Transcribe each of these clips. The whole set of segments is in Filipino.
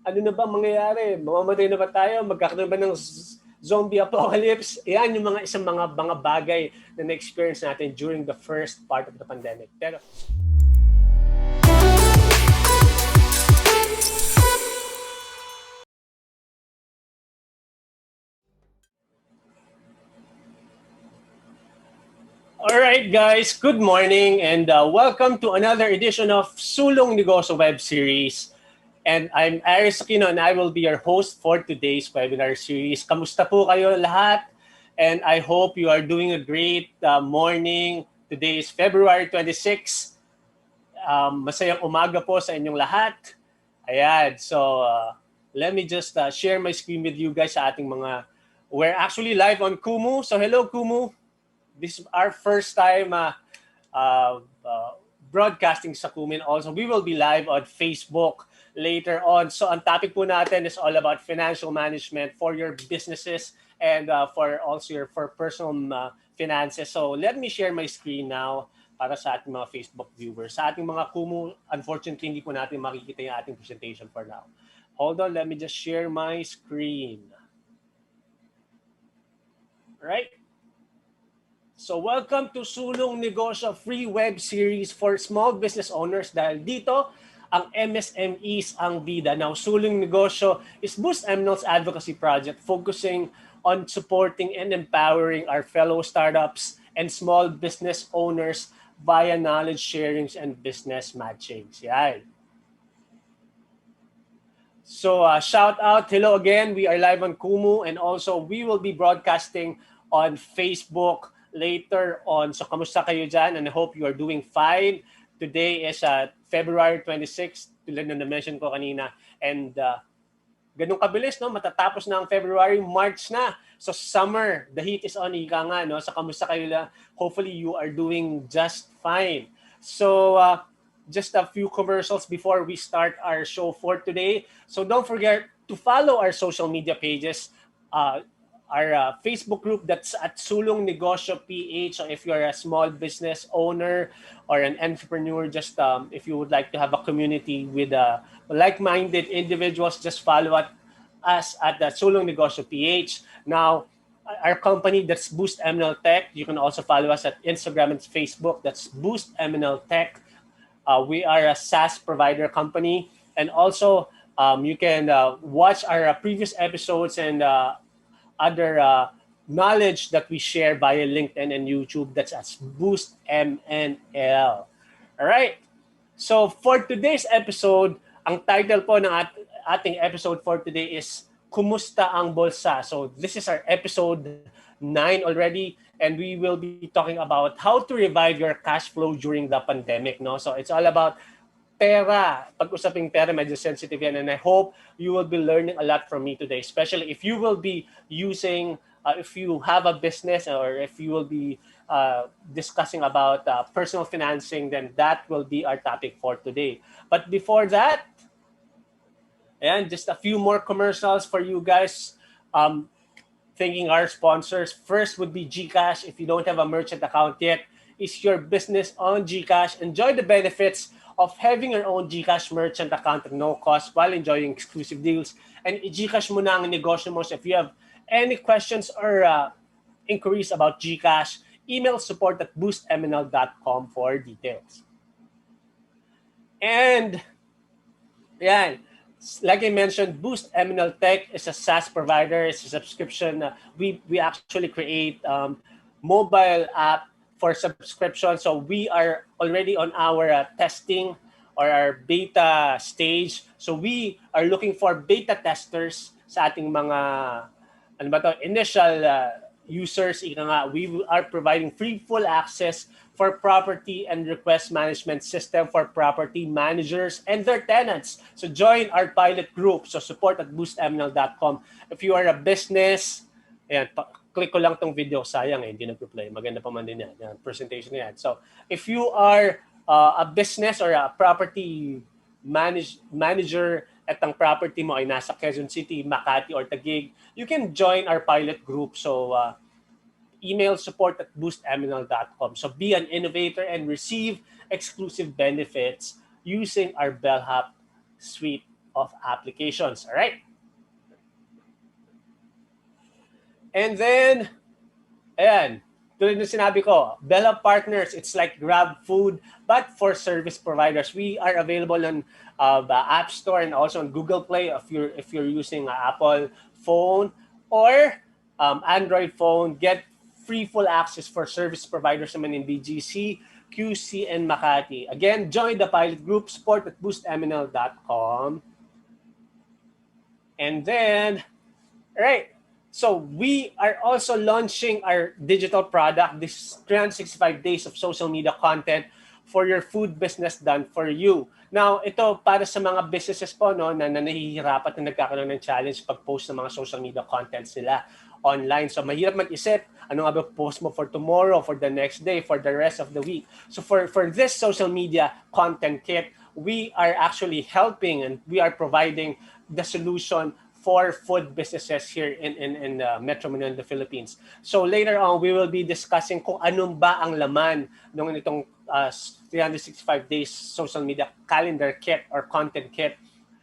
Ano na ba mangyayari? Mamamatay na ba tayo? Magkakaroon ba ng zombie apocalypse? Yan yung mga bagay na na-experience natin during the first part of the pandemic. Pero alright guys, good morning and welcome to another edition of Sulong Negosyo web series. And I'm Aris, Aquino, and I will be your host for today's webinar series. Kamusta po kayo lahat? And I hope you are doing a great morning. Today is February 26. Masayang umaga po sa inyong lahat. Ayan, so let me just share my screen with you guys sa ating we're actually live on Kumu. So hello Kumu. This is our first time broadcasting sa Kumu. Also, we will be live on Facebook later on. So ang topic po natin is all about financial management for your businesses and for personal finances. So let me share my screen now para sa ating mga Facebook viewers. Sa ating mga Kumu, unfortunately, hindi po natin makikita yung ating presentation for now. Hold on, let me just share my screen. All right. So welcome to Sulong Negosyo free web series for small business owners dahil dito ang MSMEs ang bida. Now, Sulong Negosyo is Boost MNL's advocacy project focusing on supporting and empowering our fellow startups and small business owners via knowledge sharings and business matchings. Yan. So shout out, hello again. We are live on Kumu and also we will be broadcasting on Facebook later on. So kamusta kayo dyan? And I hope you are doing fine. Today is February 26, tulad na na-mention ko kanina. And ganun kabilis, no? Matatapos na ang February, March na. So summer, the heat is on, ika nga, no? So kamusta kayo lang? Hopefully you are doing just fine. So just a few commercials before we start our show for today. So don't forget to follow our social media pages. Our Facebook group that's at Sulong Negosyo PH. So if you're a small business owner or an entrepreneur, just if you would like to have a community with like-minded individuals, just follow us at the Sulong Negosyo PH. Now, our company, that's Boost MNL Tech. You can also follow us at Instagram and Facebook. That's Boost MNL Tech. We are a SaaS provider company. And also, you can watch our previous episodes and other knowledge that we share via LinkedIn and YouTube. That's as Boost MNL. All right. So for today's episode, ang title po ng ating episode for today is Kumusta ang Bulsa? So this is our episode 9 already, and we will be talking about how to revive your cash flow during the pandemic. No, so it's all about pera. Pag-usaping pera, medyo sensitive yan. And I hope you will be learning a lot from me today, especially if you will be using, if you have a business or if you will be discussing about personal financing, then that will be our topic for today. But before that, and just a few more commercials for you guys. Thanking our sponsors. First would be GCash. If you don't have a merchant account yet, is your business on GCash? Enjoy the benefits of having your own GCash merchant account at no cost while enjoying exclusive deals. And i-GCash mo na ang negosyo mo. So if you have any questions or inquiries about GCash, email support at boostmnl.com for details. And yan, like I mentioned, Boost MNL Tech is a SaaS provider. It's a subscription. We actually create mobile app for subscription. So we are already on our testing or our beta stage. So we are looking for beta testers sa ating mga initial users. Ika nga, we are providing free full access for property and request management system for property managers and their tenants. So join our pilot group. So support at boostmnl.com. If you are a business, ayan, click ko lang tong video, sayang hindi nagpo-play. Maganda pa man din yan, presentation yan. So, if you are a business or a property manager at ang property mo ay nasa Quezon City, Makati, or Taguig, you can join our pilot group. So, email support at boostmnl.com. So, be an innovator and receive exclusive benefits using our Bellhop suite of applications. All right? And then, ayan, tulad ng sinabi ko, Bellhop Partners, it's like Grab Food, but for service providers. We are available on the App Store and also on Google Play if you're using an Apple phone or Android phone. Get free full access for service providers naman in BGC, QC, and Makati. Again, join the pilot group, support at boostmnl.com. And then, right, so we are also launching our digital product, this 365 days of social media content for your food business done for you. Now, ito para sa mga businesses po no, na nahihirapan at nagkakaroon ng challenge pag-post ng mga social media contents nila online. So mahirap mag-isip, ano nga ba post mo for tomorrow, for the next day, for the rest of the week. So for this social media content kit, we are actually helping and we are providing the solution for food businesses here in Metro Manila, the Philippines. So later on, we will be discussing kung anong ba ang laman ng itong 365 days social media calendar kit or content kit.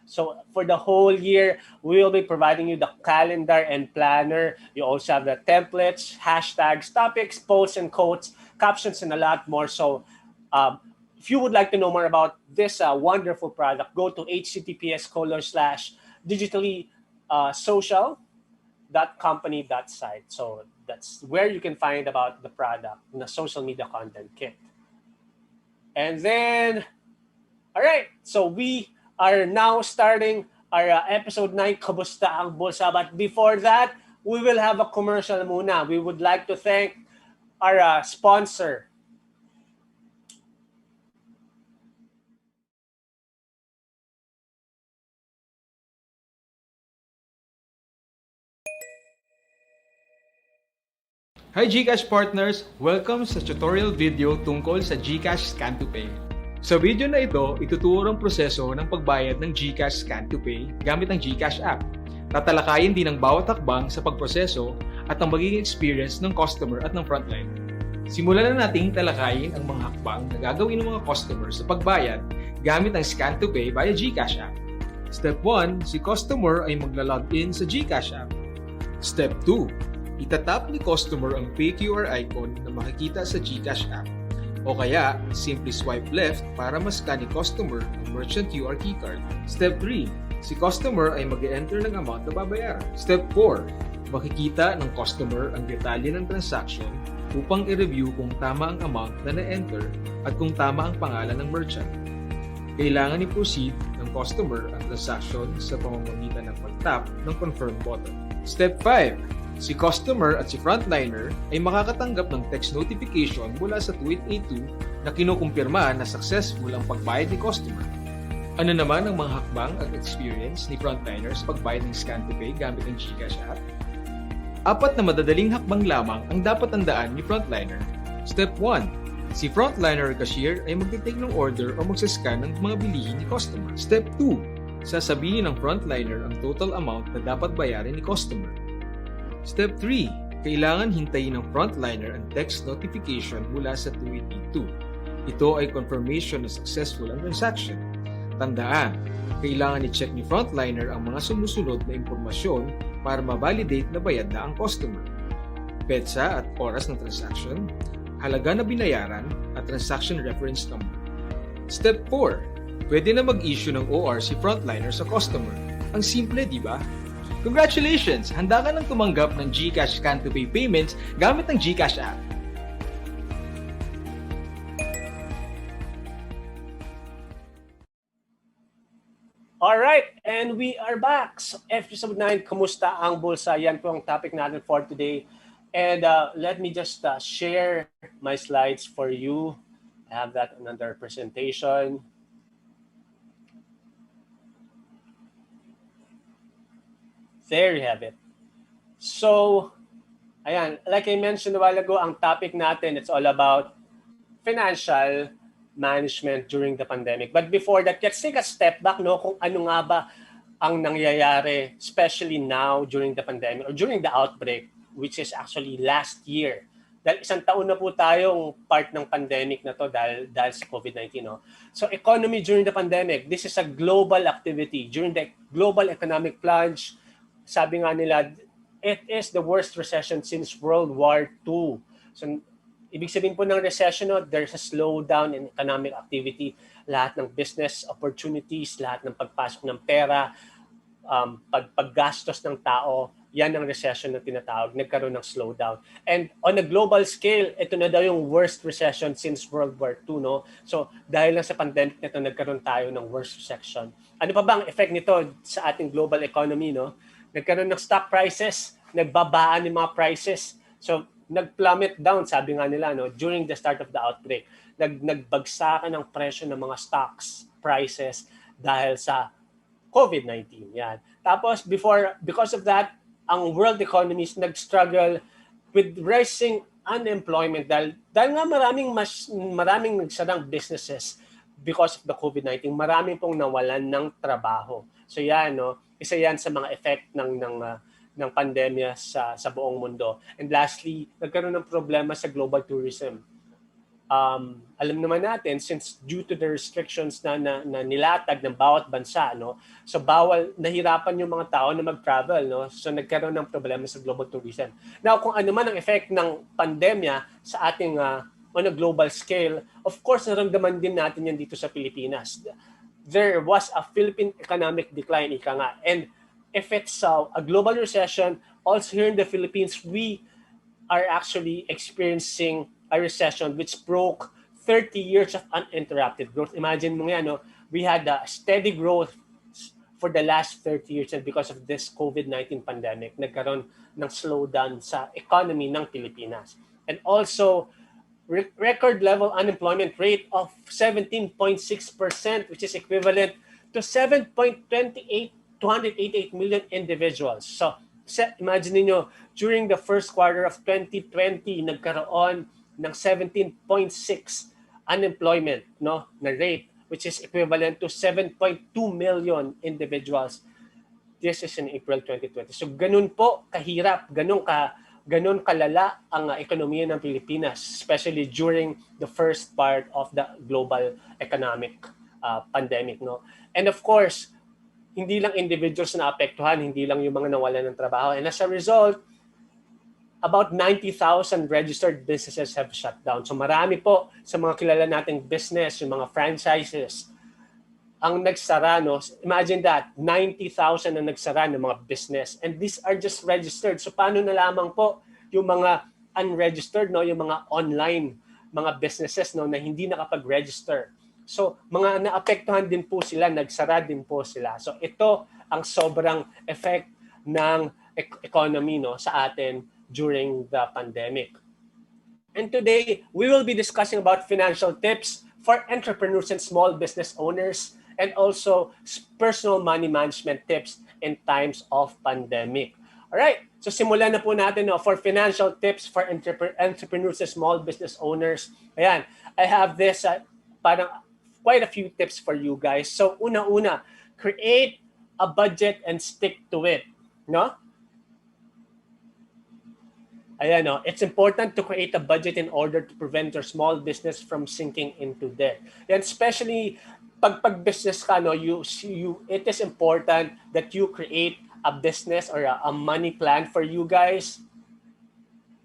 So for the whole year, we will be providing you the calendar and planner. You also have the templates, hashtags, topics, posts and quotes, captions, and a lot more. So if you would like to know more about this wonderful product, go to https://digitally social.company.site. So that's where you can find about the product, the social media content kit. And then, all right, so we are now starting our episode 9, Kumusta ang Bulsa. But before that, we will have a commercial muna. We would like to thank our sponsor. Hi GCash partners! Welcome sa tutorial video tungkol sa GCash Scan to Pay. Sa video na ito, ituturo ang proseso ng pagbayad ng GCash Scan to Pay gamit ang GCash app. Tatalakayin din ang bawat hakbang sa pagproseso at ang magiging experience ng customer at ng frontline. Simulan na nating talakayin ang mga hakbang na gagawin ng mga customer sa pagbayad gamit ang Scan to Pay via GCash app. Step 1, si customer ay magla-login sa GCash app. Step 2, itatap ni customer ang Pay QR icon na makikita sa GCash app. O kaya, simply swipe left para ma-scan ni customer ang merchant QR keycard. Step 3, si customer ay mag-enter ng amount na babayaran. Step 4, makikita ng customer ang detalye ng transaction upang i-review kung tama ang amount na na-enter at kung tama ang pangalan ng merchant. Kailangan i-proceed ng customer ang transaction sa pamamagitan ng pag-tap ng confirm button. Step 5, si customer at si frontliner ay makakatanggap ng text notification mula sa 2882 na kinukumpirma na successful ang pagbayad ni customer. Ano naman ang mga hakbang at experience ni frontliner sa pagbayad ng Scan to Pay gamit ang GCash app? 4 na madadaling hakbang lamang ang dapat tandaan ni frontliner. Step 1, si frontliner or cashier ay magte-take ng order o magsascan ng mga bilihin ni customer. Step 2, sasabihin ng frontliner ang total amount na dapat bayarin ni customer. Step 3, kailangan hintayin ng frontliner ang text notification mula sa 2882. Ito ay confirmation na successful ang transaction. Tandaan, kailangan i-check ni frontliner ang mga sumusunod na impormasyon para ma-validate na bayad na ang customer. Petsa at oras ng transaction, halaga na binayaran at transaction reference number. Step 4, pwede na mag-issue ng OR si frontliner sa customer. Ang simple, di ba? Congratulations! Handa ka nang tumanggap ng GCash Scan to Pay payments gamit ang GCash app. Alright, and we are back. So, episode 9, Kumusta ang Bulsa? Yan po ang topic natin for today. And let me just share my slides for you. I have that on another presentation. There you have it. So, ayan, like I mentioned a while ago, ang topic natin, it's all about financial management during the pandemic. But before that, let's take a step back, no, kung ano nga ba ang nangyayari, especially now during the pandemic or during the outbreak, which is actually last year. Dahil isang taon na po tayong part ng pandemic na to dahil sa COVID-19. No? So economy during the pandemic, this is a global activity. During the global economic plunge, sabi nga nila, it is the worst recession since World War II. So ibig sabihin po ng recession, no, there's a slowdown in economic activity. Lahat ng business opportunities, lahat ng pagpasok ng pera, paggastos ng tao, yan ang recession na tinatawag, nagkaroon ng slowdown. And on a global scale, ito na daw yung worst recession since World War II, no? So, dahil lang sa pandemic nito, nagkaroon tayo ng worst recession. Ano pa ba ang effect nito sa ating global economy, no? Nagkaroon ng stock prices, nagbabaan yung mga prices. So, nag-plummet down, sabi nga nila, no, during the start of the outbreak. Nagbagsakan ng presyo ng mga stocks, prices, dahil sa COVID-19. Yan. Tapos, because of that, ang world economies nag-struggle with rising unemployment dahil nga maraming nagsarang businesses because of the COVID-19. Maraming pong nawalan ng trabaho. So yan, no, isa yan sa mga effect ng pandemya sa buong mundo. And lastly, nagkaroon ng problema sa global tourism. Alam naman natin, since due to the restrictions na nilatag ng bawat bansa, no, so nahirapan yung mga tao na mag-travel, no, so nagkaroon ng problema sa global tourism. Now, kung ano man ang effect ng pandemya sa ating on a global scale, of course, naramdaman din natin yan dito sa Pilipinas. There was a Philippine economic decline, ika nga, and if it's a global recession, also here in the Philippines, we are actually experiencing a recession which broke 30 years of uninterrupted growth. Imagine mo yan, no? We had a steady growth for the last 30 years and because of this COVID-19 pandemic, nagkaroon ng slowdown sa economy ng Pilipinas. And also, record level unemployment rate of 17.6%, which is equivalent to 288 million individuals. So, imagine niyo, during the first quarter of 2020, nagkaroon ng 17.6 unemployment, no, na rate, which is equivalent to 7.2 million individuals. This is in April 2020. So ganun po kahirap, ganun kalala ang ekonomiya ng Pilipinas, especially during the first part of the global economic pandemic, no. And of course, hindi lang individuals na apektuhan, hindi lang yung mga nawalan ng trabaho. And as a result, about 90,000 registered businesses have shut down. So marami po sa mga kilala nating business, yung mga franchises, ang nagsara, no? Imagine that, 90,000 ang nagsara ng mga business. And these are just registered. So paano na lamang po yung mga unregistered, no? Yung mga online, mga businesses, no? Na hindi nakapag-register. So mga naapektuhan din po sila, nagsara din po sila. So ito ang sobrang effect ng economy, no, sa atin during the pandemic. And today, we will be discussing about financial tips for entrepreneurs and small business owners and also personal money management tips in times of pandemic. All right, so simulan na po natin, no, for financial tips for entrepreneurs and small business owners. Ayan, I have this parang quite a few tips for you guys. So una-una, create a budget and stick to it, no? Ayan, no? It's important to create a budget in order to prevent your small business from sinking into debt. And especially pag business ka, no, it is important that you create a business or a money plan for you guys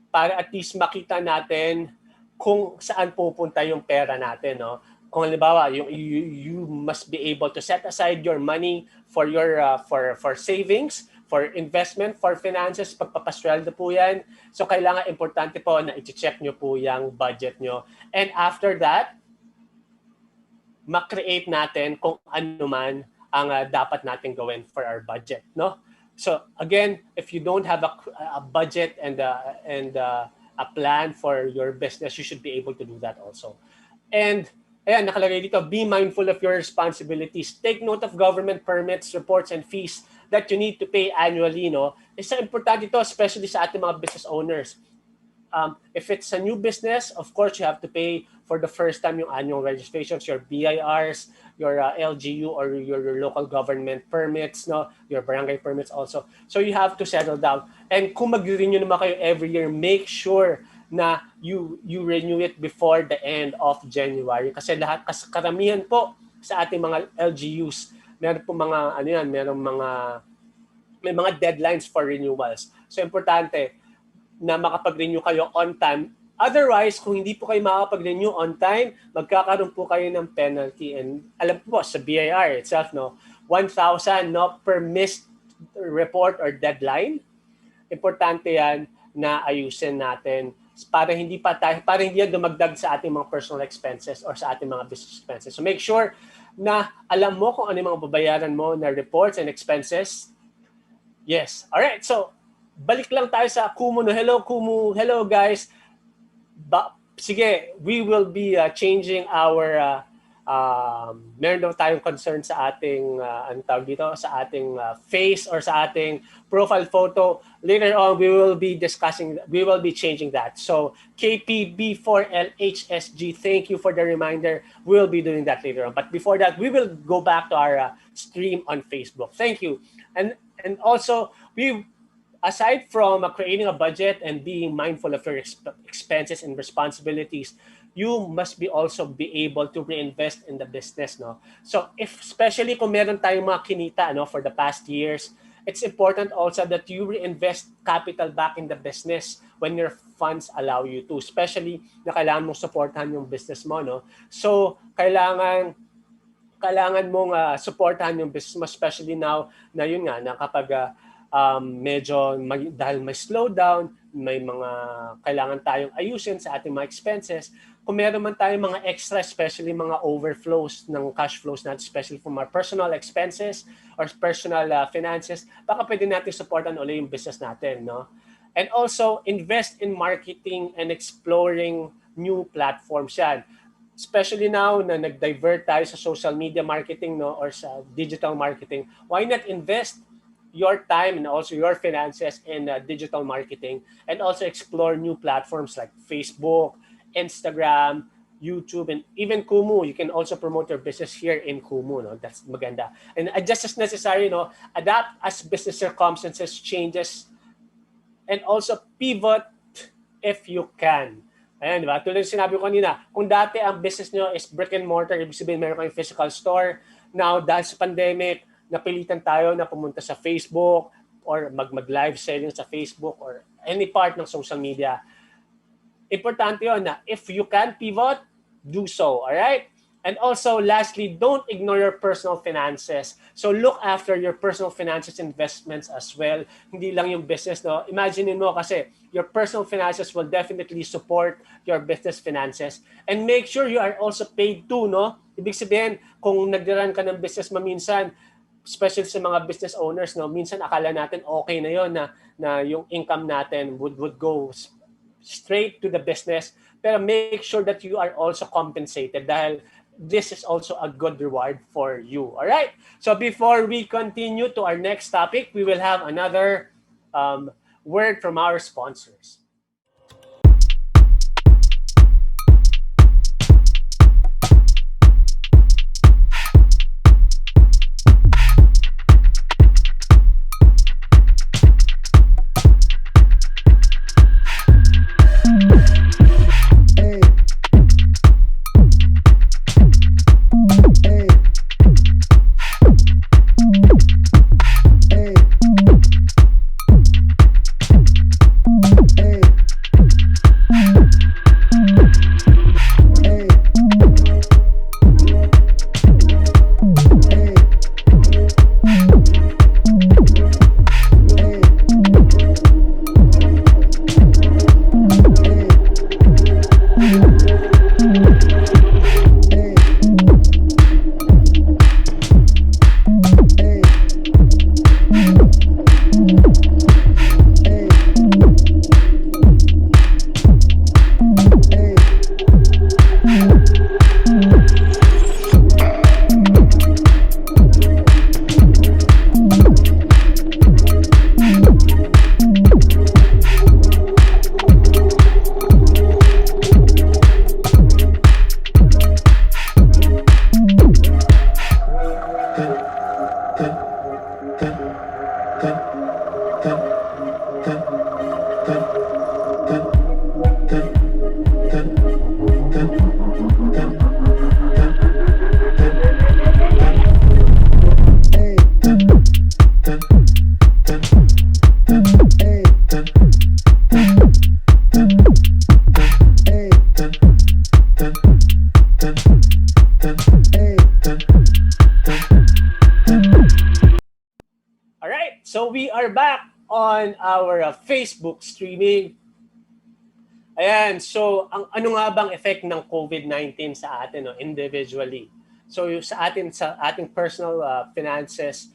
para at least makita natin kung saan pupunta yung pera natin, no? Kung halimbawa, you must be able to set aside your money for your for savings, for investment, for finances, pagpapasweldo po yan. So kailangan importante po na i-check nyo po yung budget nyo. And after that, ma-create natin kung ano man ang dapat natin gawin for our budget, no? So again, if you don't have a budget and a plan for your business, you should be able to do that also. And ayan, nakalagay dito, be mindful of your responsibilities. Take note of government permits, reports, and fees that you need to pay annually, no? Isa importante ito, especially sa ating mga business owners. If it's a new business, of course, you have to pay for the first time yung annual registrations, your BIRs, your LGU or your local government permits, no? Your barangay permits also. So you have to settle down. And kung mag-renew naman kayo every year, make sure na you renew it before the end of January. Kasi karamihan po sa ating mga LGUs, meron po mga, ano yan, may mga deadlines for renewals. So, importante na makapag-renew kayo on time. Otherwise, kung hindi po kayo makapag-renew on time, magkakaroon po kayo ng penalty. And alam po sa BIR itself, no, 1,000 no, per missed report or deadline. Importante yan na ayusin natin para hindi yan dumagdag sa ating mga personal expenses or sa ating mga business expenses. So make sure na alam mo kung ano yung mga babayaran mo na reports and expenses. Yes. All right. So balik lang tayo sa Kumu. No? Hello, Kumu. Hello, guys. Sige, we will be changing our meron daw tayong concern sa ating anong tawag dito, sa ating face or sa ating profile photo. Later on, we will be changing that. So KPB4LHSG, thank you for the reminder. We'll be doing that later on. But before that, we will go back to our stream on Facebook. Thank you. And also, aside from creating a budget and being mindful of your expenses and responsibilities, you must also be able to reinvest in the business, no? So especially kung meron tayong mga kinita, no, for the past years, it's important also that you reinvest capital back in the business when your funds allow you to, especially na kailangan mong supportahan yung business mo, no? So kailangan mong supportahan yung business mo, especially now na yun nga, na kapag medyo dahil may slowdown, may mga kailangan tayong ayusin sa ating mga expenses. Kung meron man tayong mga extra, especially mga overflows ng cash flows natin, especially from our personal expenses or personal finances, baka pwede natin supportan ulit yung business natin, no? And also, invest in marketing and exploring new platforms yan. Especially now na nag-divert tayo sa social media marketing, no, or sa digital marketing, why not invest your time and also your finances in digital marketing and also explore new platforms like Facebook, Instagram, YouTube, and even Kumu. You can also promote your business here in Kumu. No? That's maganda. And just as necessary, no, adapt as business circumstances changes and also pivot if you can. Ayan, di ba? Tulad yung sinabi ko kanina, kung dati ang business nyo is brick and mortar, ibig sabihin meron kayong physical store. Now, dahil sa pandemic, napilitan tayo na pumunta sa Facebook or mag-live selling sa Facebook or any part ng social media. Importante yun na if you can pivot, do so. All right? And also, lastly, don't ignore your personal finances. So look after your personal finances investments as well. Hindi lang yung business, no? Imagine mo kasi your personal finances will definitely support your business finances. And make sure you are also paid too, no? Ibig sabihin, kung nag-run ka ng business maminsan, especially sa mga business owners, no, minsan akala natin okay na yon na yung income natin would go straight to the business, pero make sure that you are also compensated dahil this is also a good reward for you. All right? So before we continue to our next topic, we will have another word from our sponsors. All right, so we are back on our Facebook streaming. Ayan, so ano nga bang effect ng COVID-19 sa atin, no, individually? So sa ating personal finances,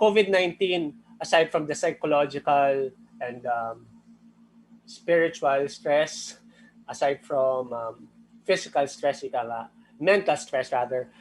COVID-19, aside from the psychological and spiritual stress, aside from physical stress, mental stress rather,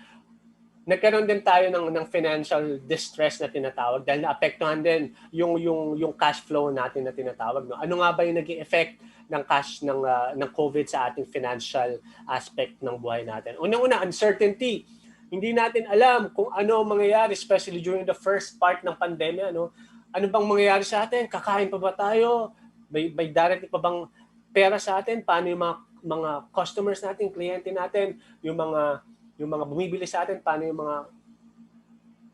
nagkaroon din tayo ng financial distress na tinatawag dahil naapektuhan din yung cash flow natin na tinatawag, no. Ano nga ba yung naging effect ng cash ng COVID sa ating financial aspect ng buhay natin? Unang-una, uncertainty. Hindi natin alam kung ano mangyayari, especially during the first part ng pandemya, no. Ano bang mangyayari sa atin? Kakain pa ba tayo? May darating pa bang pera sa atin? Paano yung mga customers natin, kliyente natin, yung mga bumibili sa atin, paano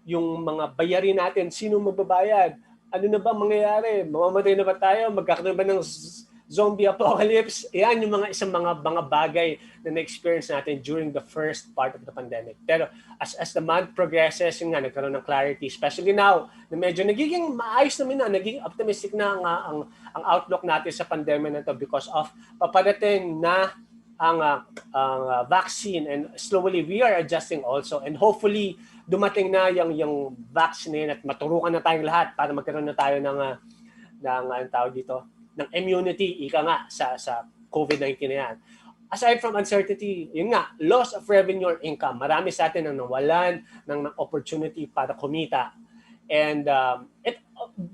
yung mga bayarin natin, sino magbabayad, ano na ba mangyayari, mamamatay na ba tayo, magkakaroon ba ng zombie apocalypse? Yan yung isang mga bagay na na-experience natin during the first part of the pandemic. Pero as the month progresses, yun nga, nagkaroon ng clarity, especially now, na medyo nagiging maayos naman na, naging optimistic na ang outlook natin sa pandemic na to because of paparating na ang vaccine, and slowly we are adjusting also, and hopefully dumating na yung vaccine at maturukan na tayong lahat para magkaroon na tayo ng tawag dito, ng immunity, ika nga, sa COVID-19 na yan. Aside from uncertainty, yun nga, loss of revenue or income. Marami sa atin ang nawalan ng opportunity para kumita. And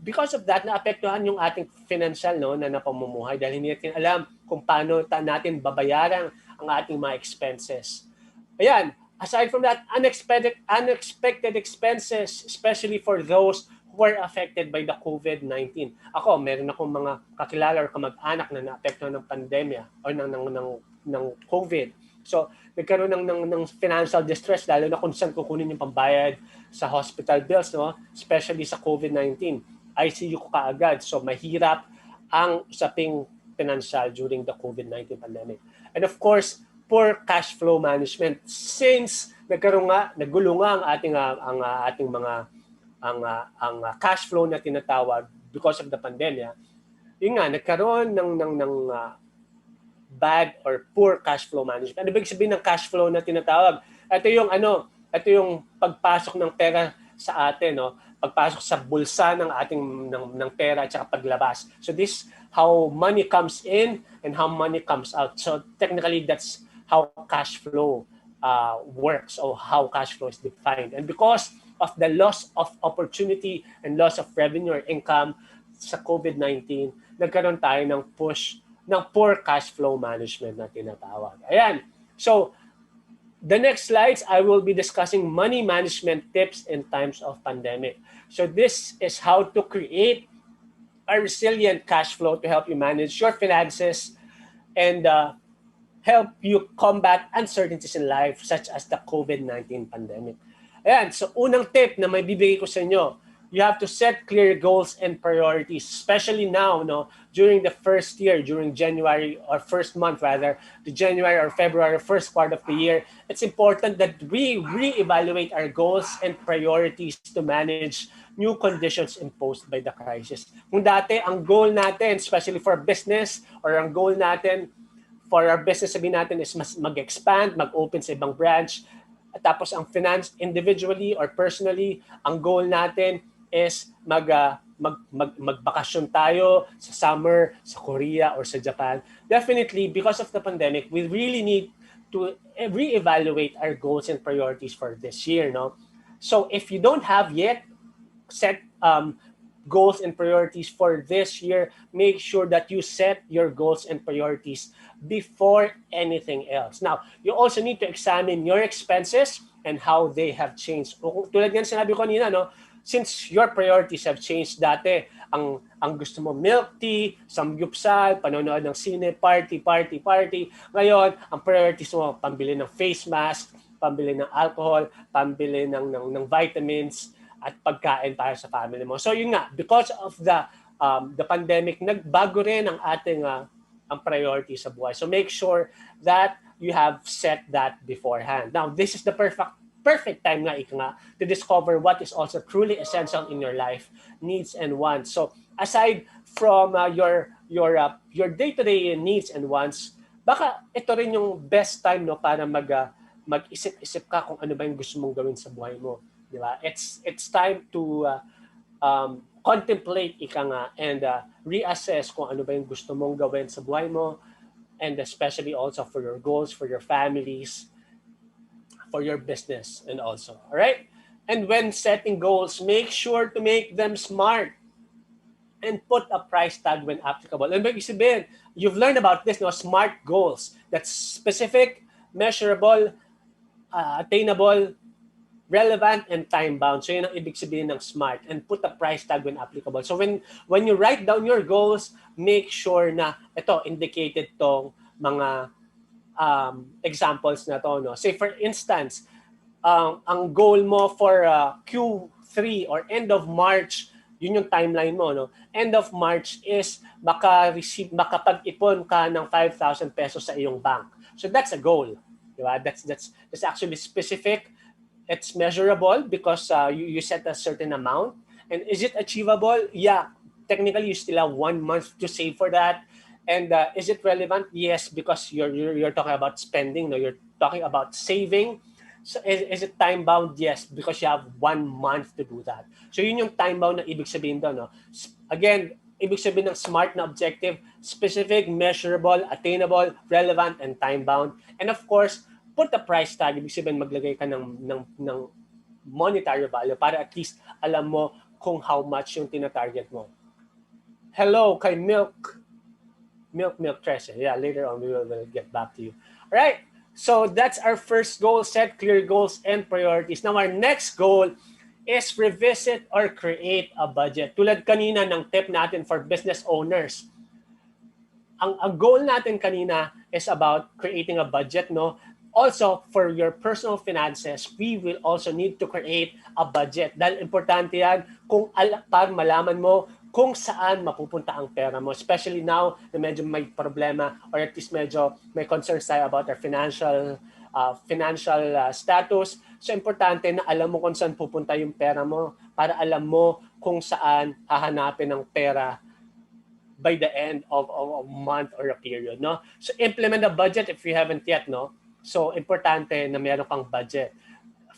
because of that, naapektuhan yung ating financial, no, na napamumuhay dahil hindi natin alam kung paano natin babayaran ang ating mga expenses. Ayan, aside from that, unexpected expenses, especially for those who were affected by the COVID-19. Ako, meron akong mga kakilala or kamag-anak na naapektuhan ng pandemya o ng COVID. So, nagkaroon ng financial distress, lalo na kung saan kukunin yung pambayad sa hospital bills, no? Especially sa COVID-19. ICU ko kaagad. So, mahirap ang usaping financial during the COVID-19 pandemic. And of course, poor cash flow management. Since nagulo nga ang ating mga cash flow na tinatawag because of the pandemia, yun nga, nagkaroon ng bad or poor cash flow management. Ano ibig sabihin ng cash flow na tinatawag? Ito yung pagpasok ng pera sa atin, no? Pagpasok sa bulsa ng pera at saka paglabas. So this how money comes in and how money comes out. So technically that's how cash flow works, or how cash flow is defined. And because of the loss of opportunity and loss of revenue or income sa COVID-19, nagkaroon tayo ng push ng poor cash flow management na tinatawag. Ayan. So, the next slides, I will be discussing money management tips in times of pandemic. So, this is how to create a resilient cash flow to help you manage your finances and help you combat uncertainties in life such as the COVID-19 pandemic. Ayan, so unang tip na may bibigay ko sa inyo, you have to set clear goals and priorities, especially now, no, during the first year, during January or first month rather, the January or February, first part of the year. It's important that we reevaluate our goals and priorities to manage new conditions imposed by the crisis. Kung dati, ang goal natin, especially for business, or ang goal natin for our business, sabihin natin, is mag-expand, mag-open sa ibang branch. At tapos ang finance, individually or personally, ang goal natin is magbakasyon tayo sa summer, sa Korea or sa Japan. Definitely, because of the pandemic, we really need to reevaluate our goals and priorities for this year, no? So if you don't have yet set goals and priorities for this year, make sure that you set your goals and priorities before anything else. Now, you also need to examine your expenses and how they have changed. Tulad nga sinabi ko kanina, no? Since your priorities have changed, dati ang gusto mo milk tea, samgyupsal, panonood ng sine, party. Ngayon, ang priorities mo, pambili ng face mask, pambili ng alcohol, pambili ng vitamins, at pagkain para sa family mo. So yun nga, because of the pandemic, nagbago rin ang ating ang priority sa buhay. So make sure that you have set that beforehand. Now, this is the perfect time nga ika nga to discover what is also truly essential in your life, needs and wants. So aside from your day-to-day needs and wants, baka ito rin yung best time no para mag-isip-isip ka kung ano ba yung gusto mong gawin sa buhay mo, di ba? It's time to contemplate ika nga and reassess kung ano ba yung gusto mong gawin sa buhay mo, and especially also for your goals, for your families, for your business, and also. All right? And when setting goals, make sure to make them smart and put a price tag when applicable. And ibig sabihin, you've learned about this, no? Smart goals. That's specific, measurable, attainable, relevant, and time-bound. So yun ang ibig sabihin ng SMART, and put a price tag when applicable. So when you write down your goals, make sure na ito, indicated tong mga examples na to. No? Say for instance, ang goal mo for Q3 or end of March, yun yung timeline mo. No? End of March is makapag-ipon ka ng 5,000 pesos sa iyong bank. So that's a goal. Diba? That's actually specific. It's measurable because you set a certain amount. And is it achievable? Yeah. Technically, you still have 1 month to save for that. And is it relevant? Yes, because you're talking about spending. No, you're talking about saving. So is it time bound? Yes, because you have 1 month to do that. So yun yung time bound na ibig sabihin doon. No? Again, ibig sabihin ng SMART na objective: specific, measurable, attainable, relevant, and time bound. And of course, put a price tag. Ibig sabihin maglagay ka ng monetary value para at least alam mo kung how much yung tina-target mo. Hello kay Milk Treasure. Yeah, later on we will get back to you. All right. So that's our first goal, set clear goals and priorities. Now our next goal is revisit or create a budget. Tulad kanina ng tip natin for business owners. Ang goal natin kanina is about creating a budget, no? Also, for your personal finances, we will also need to create a budget. Dahil importante yan para malaman mo kung saan mapupunta ang pera mo. Especially now na medyo may problema or at least medyo may concerns tayo about our financial status. So, importante na alam mo kung saan pupunta yung pera mo para alam mo kung saan hahanapin ang pera by the end of a month or a period. No? So, implement a budget if you haven't yet, no? So, importante na meron kang budget.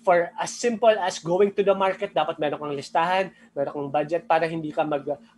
For as simple as going to the market, dapat meron kang listahan, meron kang budget para hindi ka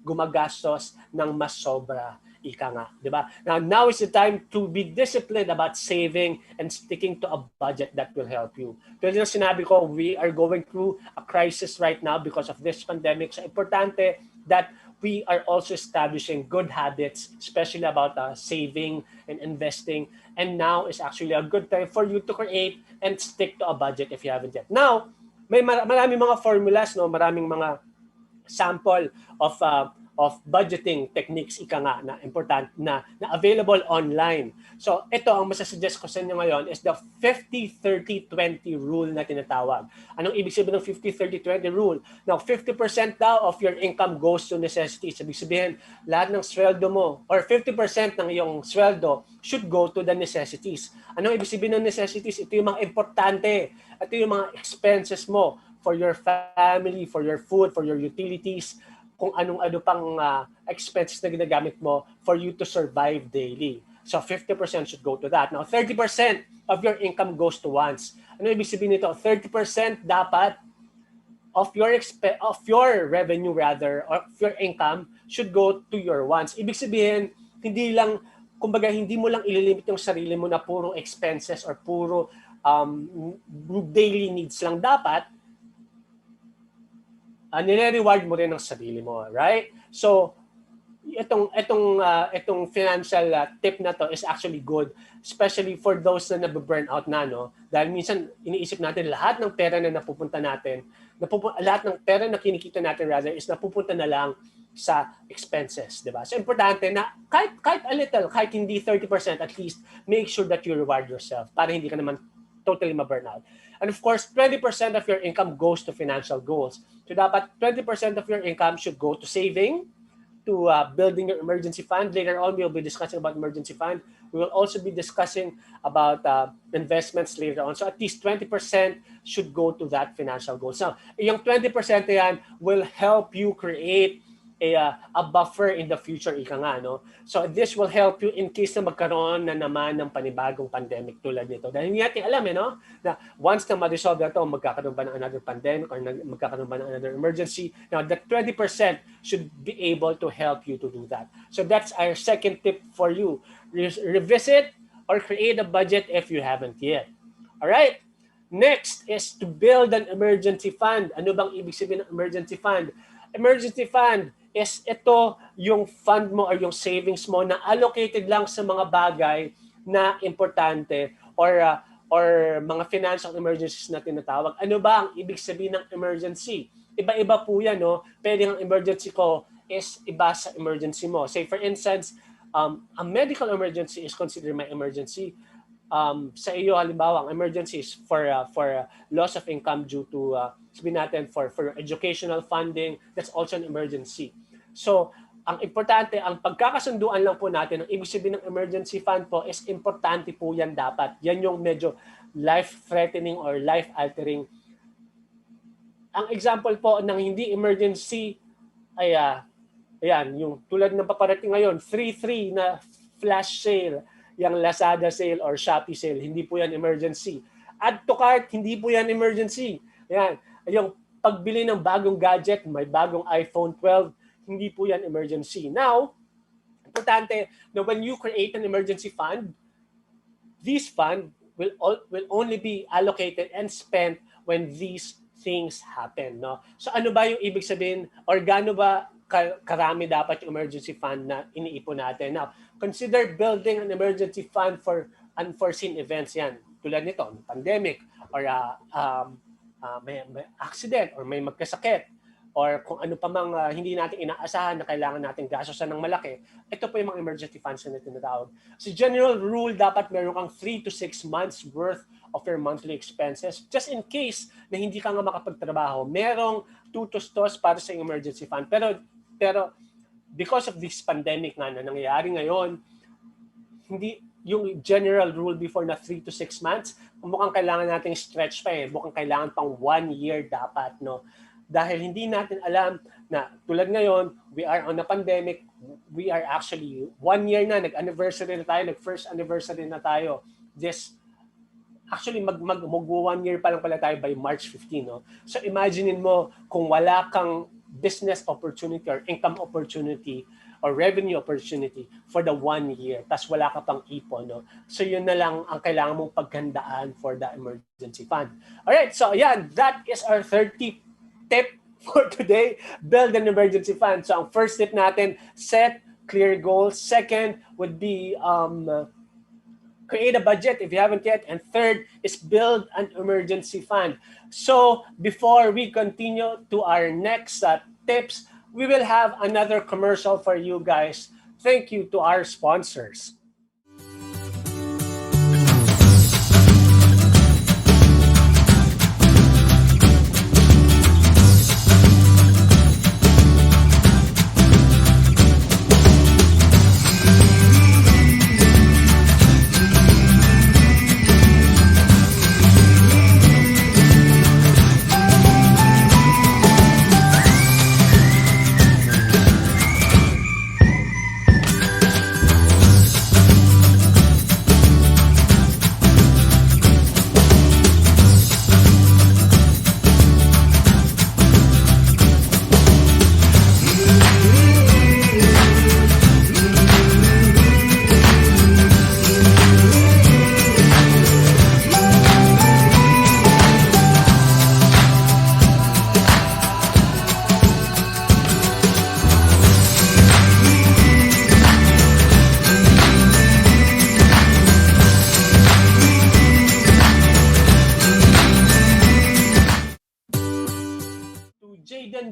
gumagastos ng mas sobra. Ika nga, di ba? Now is the time to be disciplined about saving and sticking to a budget that will help you. Tulad ng sinabi ko, we are going through a crisis right now because of this pandemic. So, importante that we are also establishing good habits, especially about saving and investing. And now is actually a good time for you to create and stick to a budget if you haven't yet. Now, may maraming mga formulas, no? Maraming mga sample of budgeting techniques ika nga na important na available online. So ito ang masasuggest ko sa inyo ngayon is the 50-30-20 rule na tinatawag. Anong ibig sabihin ng 50-30-20 rule? Now, 50% daw of your income goes to necessities. Ibig sabihin, lahat ng sweldo mo or 50% ng iyong sweldo should go to the necessities. Anong ibig sabihin ng necessities? Ito yung mga importante. Ito yung mga expenses mo for your family, for your food, for your utilities, kung ano pang expenses na ginagamit mo for you to survive daily. So 50% should go to that. Now 30% of your income goes to wants. Ano ibig sabihin nito? 30% dapat of your revenue rather, or of your income should go to your wants. Ibig sabihin, hindi mo lang ililimit yung sarili mo na puro expenses or puro daily needs lang dapat. Nire-reward mo rin ang sarili mo, right? So, itong financial tip na to is actually good, especially for those na nabe-burn out na, no? Dahil minsan iniisip natin lahat ng pera na napupunta natin, lahat ng pera na kinikita natin rather is napupunta na lang sa expenses, di ba? So, importante na kahit a little, kahit hindi 30%, at least make sure that you reward yourself para hindi ka naman totally ma-burn out. And of course, 20% of your income goes to financial goals. So dapat 20% of your income should go to saving, building your emergency fund. Later on, we'll be discussing about emergency fund. We will also be discussing about investments later on. So at least 20% should go to that financial goal. So yung 20% na yan will help you create a buffer in the future, ika nga, no? So this will help you in case na magkaroon na naman ng panibagong pandemic tulad nito. Dahil hindi natin alam, no? Na once na ma-resolve na ito, magkakaroon ba ng another pandemic or magkakaroon ba ng another emergency. Now, that 20% should be able to help you to do that. So that's our second tip for you. Revisit or create a budget if you haven't yet. All right? Next is to build an emergency fund. Ano bang ibig sabihin ng emergency fund? Emergency fund is ito yung fund mo or yung savings mo na allocated lang sa mga bagay na importante or mga financial emergencies na tinatawag. Ano ba ang ibig sabihin ng emergency? Iba-iba po yan, no? Pwede ang emergency ko is iba sa emergency mo. Say for instance, a medical emergency is considered my emergency. Sa iyo halimbawa, ang emergency is for loss of income due to sabihin natin for educational funding, that's also an emergency. So, ang importante, ang pagkakasunduan lang po natin, ang ibig sabihin ng emergency fund po is importante po yan dapat. Yan yung medyo life-threatening or life-altering. Ang example po ng hindi emergency ay ayan, yung tulad ng paparating ngayon, 3-3 na flash sale, yung Lazada sale or Shopee sale, hindi po yan emergency. Add to cart, hindi po yan emergency. Ayan, yung pagbili ng bagong gadget, may bagong iPhone 12, hindi po yan emergency. Now, importante na when you create an emergency fund, this fund will only be allocated and spent when these things happen. No? So ano ba yung ibig sabihin or gaano ba karami dapat yung emergency fund na iniipon natin? Now, consider building an emergency fund for unforeseen events yan. Tulad nito, pandemic or may accident or may magkasakit or kung ano pa mang hindi natin inaasahan na kailangan natin gastusan ng malaki, ito po yung mga emergency funds na tinatawag. So general rule, dapat meron kang 3 to 6 months worth of your monthly expenses. Just in case na hindi ka nga makapagtrabaho, merong tutos-tos para sa emergency fund. Pero because of this pandemic nga na nangyayari ngayon, hindi yung general rule before na 3 to 6 months, mukhang kailangan nating stretch pa mukhang kailangan pang 1 year dapat, no? Dahil hindi natin alam na tulad ngayon, we are on a pandemic, we are actually 1 year na, nag-anniversary na tayo, nag-first anniversary na tayo. Actually, mag 1 year pa lang pala tayo by March 15, no? So imaginein mo kung wala kang business opportunity or income opportunity or revenue opportunity for the 1 year, tas wala ka pang ipon, no? So yun na lang ang kailangan mong paghandaan for the emergency fund. Alright, so yan, that is our third tip for today, build an emergency fund. So ang first tip natin, set clear goals. Second would be create a budget if you haven't yet. And third is build an emergency fund. So before we continue to our next tips, we will have another commercial for you guys. Thank you to our sponsors.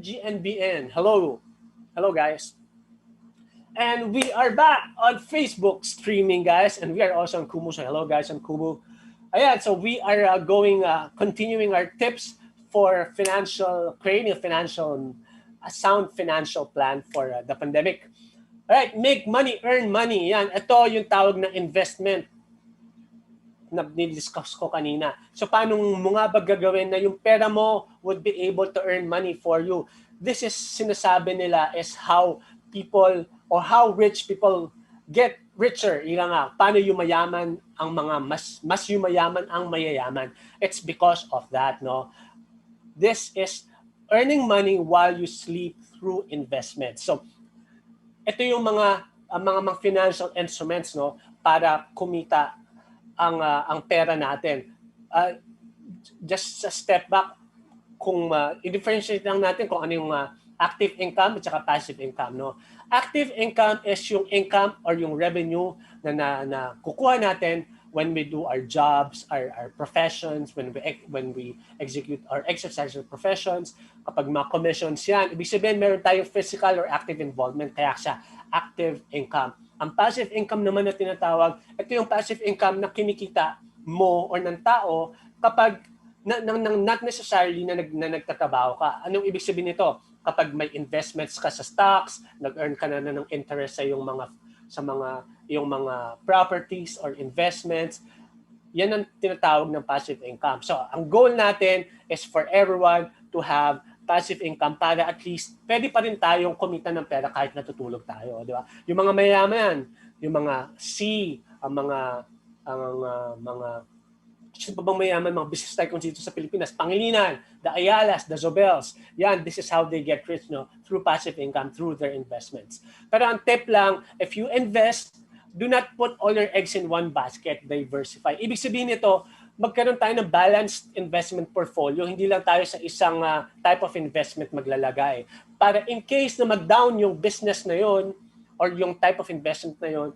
GNBN. Hello guys. And we are back on Facebook streaming, guys, and we are also on Kumusta. Hello guys on Kumu. Ayan, so we are continuing our tips for creating a financial a sound financial plan for the pandemic. Alright, make money, earn money. Yan, ito yung tawag na investment na nidiscuss ko kanina. So paano mo nga ba gagawin na yung pera mo would be able to earn money for you? This is sinasabi nila is how people or how rich people get richer. Ika nga, paano yumayaman ang mga mas yumayaman ang mayayaman? It's because of that, no? This is earning money while you sleep through investment. So ito yung mga financial instruments, no, para kumita ang pera natin. Just a step back, kung i-differentiate lang natin kung ano yung active income at saka passive income, no. Active income is yung income or yung revenue na kukuha natin when we do our jobs, our professions, when we execute or exercise our professions. Kapag mga commissions yan, ibig sabihin meron tayong physical or active involvement, kaya siya active income. Ang passive income naman na tinatawag, ito yung passive income na kinikita mo or ng tao kapag not necessarily na nagtatrabaho ka. Anong ibig sabihin nito? Kapag may investments ka sa stocks, nag-earn ka na ng interest sa yung mga properties or investments, yan ang tinatawag ng passive income. So, ang goal natin is for everyone to have passive income para at least pwede pa rin tayong kumita ng pera kahit natutulog tayo, di ba? Yung mga mayaman, yung mga sino pa bang mayaman, mga business tycoons dito sa Pilipinas, Pangilinan, the Ayalas, the Zobels, yan, this is how they get rich, no? Through passive income, through their investments. Pero ang tip lang, if you invest, do not put all your eggs in one basket, diversify. Ibig sabihin nito, magkaroon tayo ng balanced investment portfolio, hindi lang tayo sa isang type of investment maglalagay. Para in case na mag-down yung business na yon or yung type of investment na yon,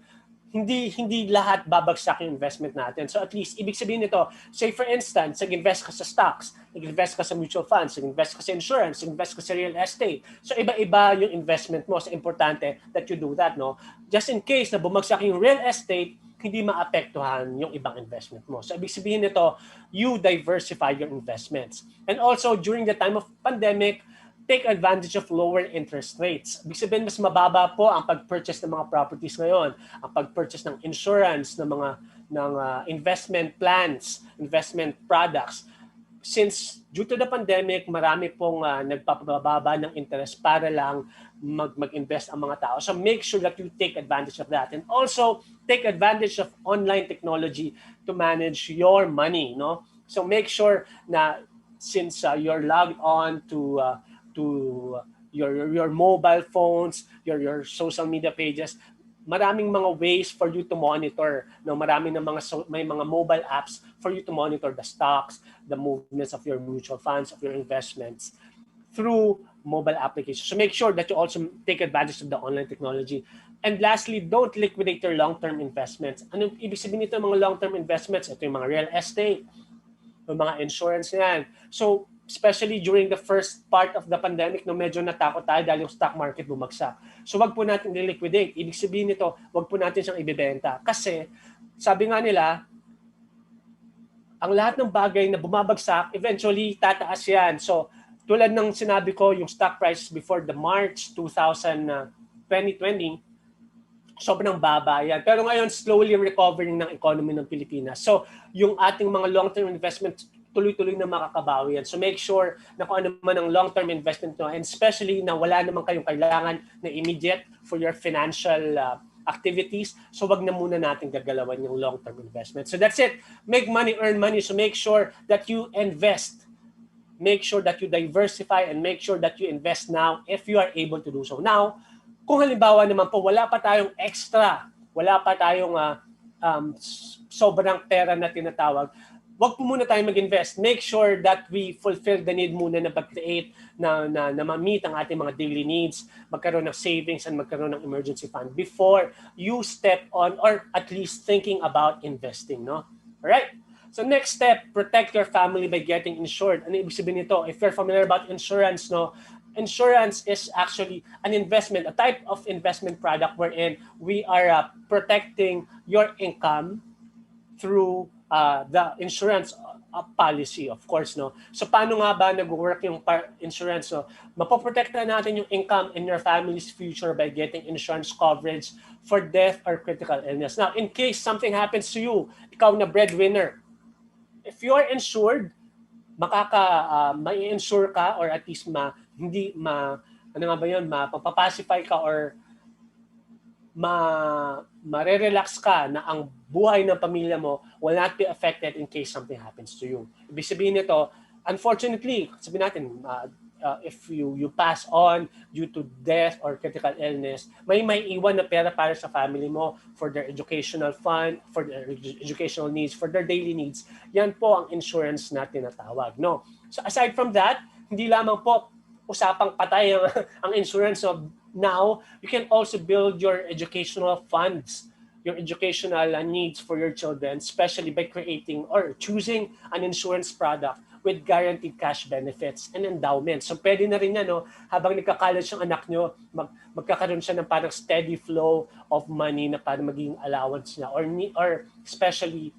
hindi lahat babagsak yung investment natin. So at least, ibig sabihin nito, say for instance, nag-invest ka sa stocks, nag-invest ka sa mutual funds, nag-invest ka sa insurance, nag-invest ka sa real estate. So iba-iba yung investment mo. So importante that you do that, no? Just in case na bumagsak yung real estate, hindi maapektuhan yung ibang investment mo. So ibig sabihin nito, you diversify your investments. And also, during the time of pandemic, take advantage of lower interest rates. Ibig sabihin, mas mababa po ang pag-purchase ng mga properties ngayon, ang pag-purchase ng insurance, ng investment plans, investment products. Since due to the pandemic, marami pong nagpapababa ng interest para lang mag-invest ang mga tao. So make sure that you take advantage of that. And also, take advantage of online technology to manage your money, no? So make sure na since you're logged on to your mobile phones, your social media pages, maraming mga ways for you to monitor. No, may mga mobile apps for you to monitor the stocks, the movements of your mutual funds, of your investments through mobile applications. So make sure that you also take advantage of the online technology. And lastly, don't liquidate your long-term investments. Ano ibig sabihin nito mga long-term investments? Ito yung mga real estate, yung mga insurance yan. So especially during the first part of the pandemic, no, medyo natakot tayo dahil yung stock market bumagsak. So wag po natin i-liquidate. Ibig sabihin nito, wag po natin siyang ibebenta. Kasi, sabi nga nila, ang lahat ng bagay na bumabagsak, eventually tataas yan. So, tulad ng sinabi ko, yung stock prices before the March 2020, sobrang baba yan. Pero ngayon, slowly recovering ng economy ng Pilipinas. So, yung ating mga long-term investments, tuloy-tuloy na makakabawi yan. So make sure na kung ano man ang long-term investment nyo, and especially na wala naman kayong kailangan na immediate for your financial activities, so wag na muna natin gagalawan yung long-term investment. So that's it. Make money, earn money. So make sure that you invest. Make sure that you diversify and make sure that you invest now if you are able to do so. Now, kung halimbawa naman po, wala pa tayong extra, wala pa tayong sobrang pera na tinatawag, wag po muna tayo mag-invest. Make sure that we fulfill the need muna na pag-create na ma-meet ang ating mga daily needs, magkaroon ng savings and magkaroon ng emergency fund before you step on or at least thinking about investing, no? Alright? So next step, protect your family by getting insured. Ano ibig sabihin nito? If you're familiar about insurance, no? Insurance is actually an investment, a type of investment product wherein we are protecting your income through the insurance policy, of course, no? So paano nga ba nag-work yung insurance, no? Mapoprotektahan natin yung income in your family's future by getting insurance coverage for death or critical illness. Now, in case something happens to you, ikaw na breadwinner, if you are insured, mai-insure ka, or at least ano nga ba yun, mapapacify ka, or marerelax ka na ang buhay ng pamilya mo will not be affected in case something happens to you. Ibig sabihin nito, unfortunately, sabihin natin, if you pass on due to death or critical illness, may iwan na pera para sa family mo for their educational fund, for their educational needs, for their daily needs. Yan po ang insurance na tinatawag, no? So aside from that, hindi lamang po usapang patay ang insurance. So now, you can also build your educational funds, your educational needs for your children, especially by creating or choosing an insurance product with guaranteed cash benefits and endowments. So pwede na rin yan, no? Habang nagka-college yung anak nyo, magkakaroon siya ng parang steady flow of money na para maging allowance niya, or especially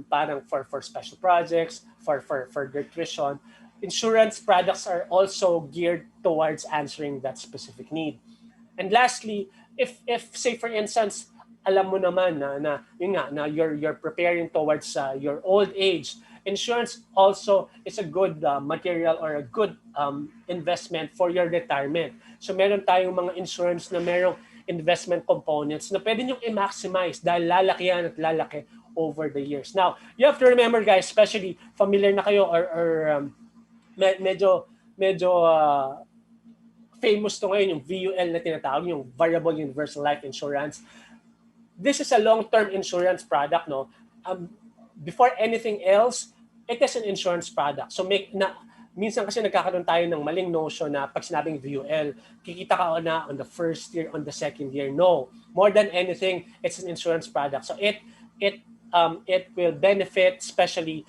parang for special projects, for their tuition. Insurance products are also geared towards answering that specific need. And lastly, if say for instance, alam mo naman na you're preparing towards your old age, insurance also is a good material or a good investment for your retirement. So meron tayong mga insurance na merong investment components na pwede nyo i-maximize dahil lalaki yan at lalaki over the years. Now, you have to remember, guys, especially familiar na kayo or medyo famous to ngayon yung VUL na tinatawag, yung Variable Universal Life Insurance. This is a long-term insurance product, no? Before anything else, it is an insurance product. So minsan kasi nagkakaroon tayo ng maling notion na pag sinabing VUL, kikita ka na on the first year, on the second year. No, more than anything, it's an insurance product. So it will benefit especially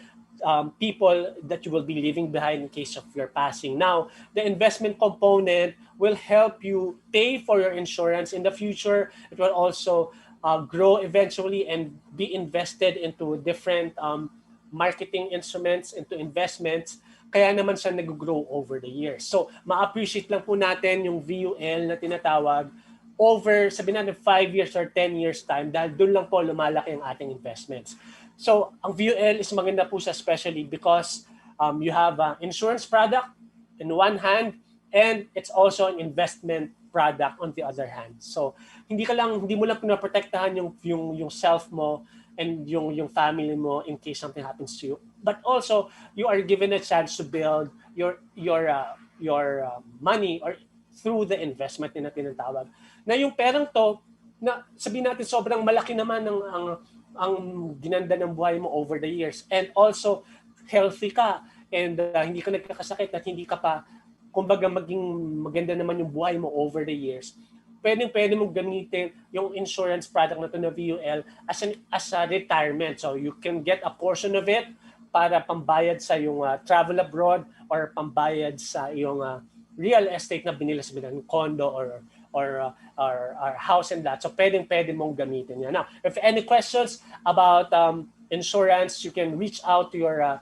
people that you will be leaving behind in case of your passing. Now, the investment component will help you pay for your insurance in the future. It will also grow eventually and be invested into different marketing instruments, into investments. Kaya naman siya nag-grow over the years. So, ma-appreciate lang po natin yung VUL na tinatawag over, sabihin natin, 5 years or 10 years time dahil doon lang po lumalaki ang ating investments. So, ang VUL is maganda po siya especially because you have an insurance product in one hand and it's also an investment product on the other hand. So, hindi mo lang pinaprotektahan yung self mo and yung family mo in case something happens to you, but also you are given a chance to build your money or through the investment na tinatawag. Na yung perang to, na sabihin natin sobrang malaki naman ang ginanda ng buhay mo over the years and also healthy ka and hindi ka nagkakasakit at hindi ka pa, kumbaga maging maganda naman yung buhay mo over the years, pwede mong gamitin yung insurance product na to na VUL as a retirement. So you can get a portion of it para pambayad sa yung travel abroad or pambayad sa yung real estate na binili sa bilang condo or house and that. So pwede mong gamitin yan. Now, if any questions about insurance, you can reach out to your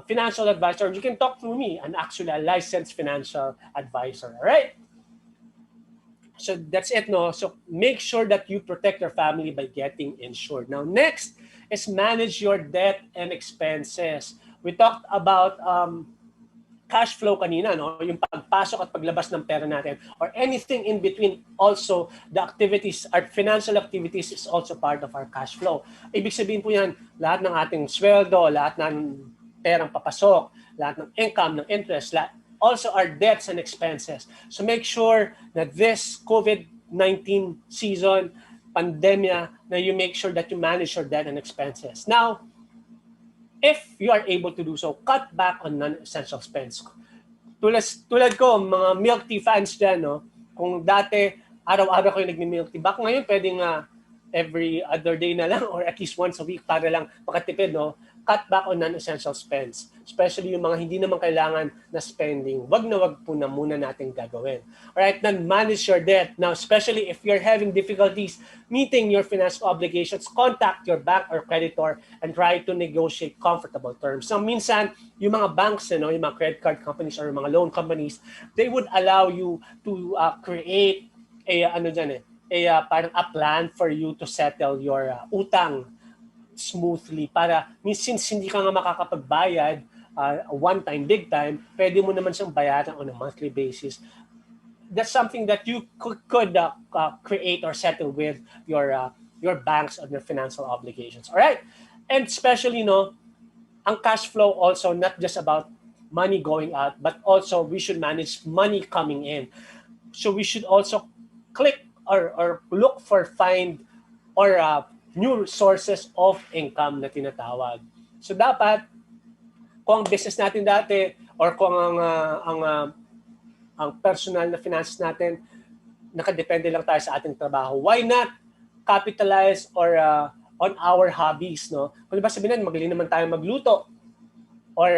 financial advisor. You can talk to me, an actually a licensed financial advisor. All right? So that's it, no? So make sure that you protect your family by getting insured. Now, next is manage your debt and expenses. We talked about cash flow kanina, no? Yung pagpasok at paglabas ng pera natin or anything in between. Also, the activities, our financial activities is also part of our cash flow. Ibig sabihin po yan, lahat ng ating sweldo, lahat ng perang papasok, lahat ng income, ng interest, also our debts and expenses. So make sure that this COVID-19 season, pandemya, na you make sure that you manage your debt and expenses. Now, if you are able to do so, cut back on non-essential spends. Tulad ko, mga milk tea fans dyan, no? Kung dati, araw-araw kayo nagmi-milk tea, baka ngayon pwedeng every other day na lang or at least once a week para lang makatipid, no? cut back on non-essential spends. Especially yung mga hindi naman kailangan na spending, wag po na muna natin gagawin. Alright, then manage your debt. Now, especially if you're having difficulties meeting your financial obligations, contact your bank or creditor and try to negotiate comfortable terms. So, minsan, yung mga banks, yung mga credit card companies or mga loan companies, they would allow you to create parang a plan for you to settle your utang smoothly para since hindi ka nga makakapagbayad one time, big time, pwede mo naman siyang bayaran on a monthly basis. That's something that you could create or settle with your banks on your financial obligations. All right? And especially, ang cash flow also not just about money going out, but also we should manage money coming in. So we should also click or look for find or new sources of income na tinatawag. So dapat kung ang business natin dati or kung ang personal na finances natin nakadepende lang tayo sa ating trabaho, why not capitalize or on our hobbies, no? Kung diba sabihin natin magaling naman tayo magluto or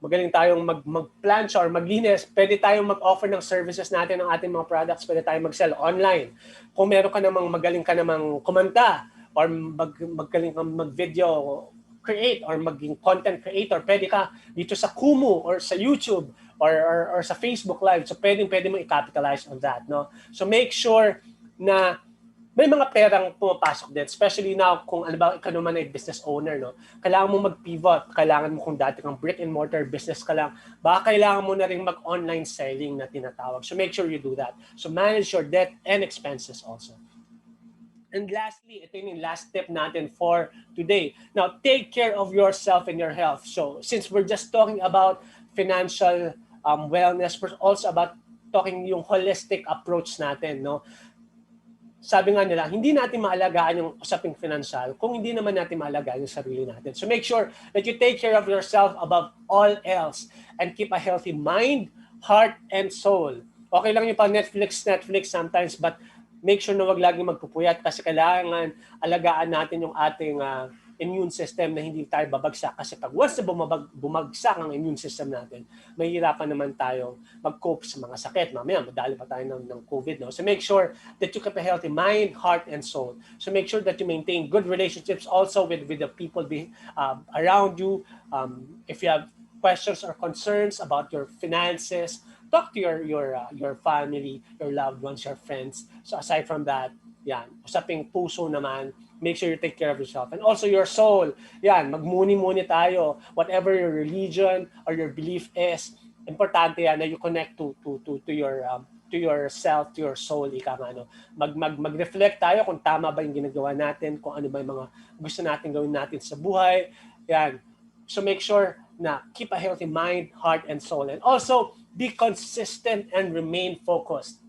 magaling tayong mag-plancha or maglinis, pwede tayong mag-offer ng services natin ng ating mga products, pwede tayong mag-sell online. Kung meron ka namang magaling ka namang kumanta or magaling kang mag-video create or maging content creator, pwede ka dito sa Kumu or sa YouTube or sa Facebook Live. So pwede mo i-capitalize on that, no? So make sure na may mga perang pumapasok din, especially now kung ano ba ikaw naman ay business owner, no? Kailangan mo mag-pivot, kailangan mo kung dati kang brick and mortar business ka lang, baka kailangan mo na rin mag-online selling na tinatawag. So make sure you do that. So manage your debt and expenses also. And lastly, ito yung last tip natin for today. Now, take care of yourself and your health. So since we're just talking about financial wellness, we're also about talking yung holistic approach natin, no? Sabi nga nila, hindi natin maalagaan yung usaping financial kung hindi naman natin maalagaan yung sarili natin. So make sure that you take care of yourself above all else and keep a healthy mind, heart, and soul. Okay lang yung Netflix sometimes, but make sure na wag laging magpupuyat kasi kailangan alagaan natin yung ating immune system na hindi tayo babagsak. Kasi pag once na bumagsak ang immune system natin, mahihirapan naman tayo mag-cope sa mga sakit. Mamaya, madali pa tayo ng COVID. No? So make sure that you keep a healthy mind, heart, and soul. So make sure that you maintain good relationships also with the people around you. If you have questions or concerns about your finances, talk to your family, your loved ones, your friends. So aside from that, yan, usaping puso naman, make sure you take care of yourself. And also your soul. Yan, magmuni-muni tayo. Whatever your religion or your belief is, importante yan na you connect to yourself, to your soul, ika nga, no? Mag-reflect tayo kung tama ba yung ginagawa natin, kung ano ba yung mga gusto natin gawin natin sa buhay. Yan. So make sure na keep a healthy mind, heart, and soul. And also, be consistent and remain focused.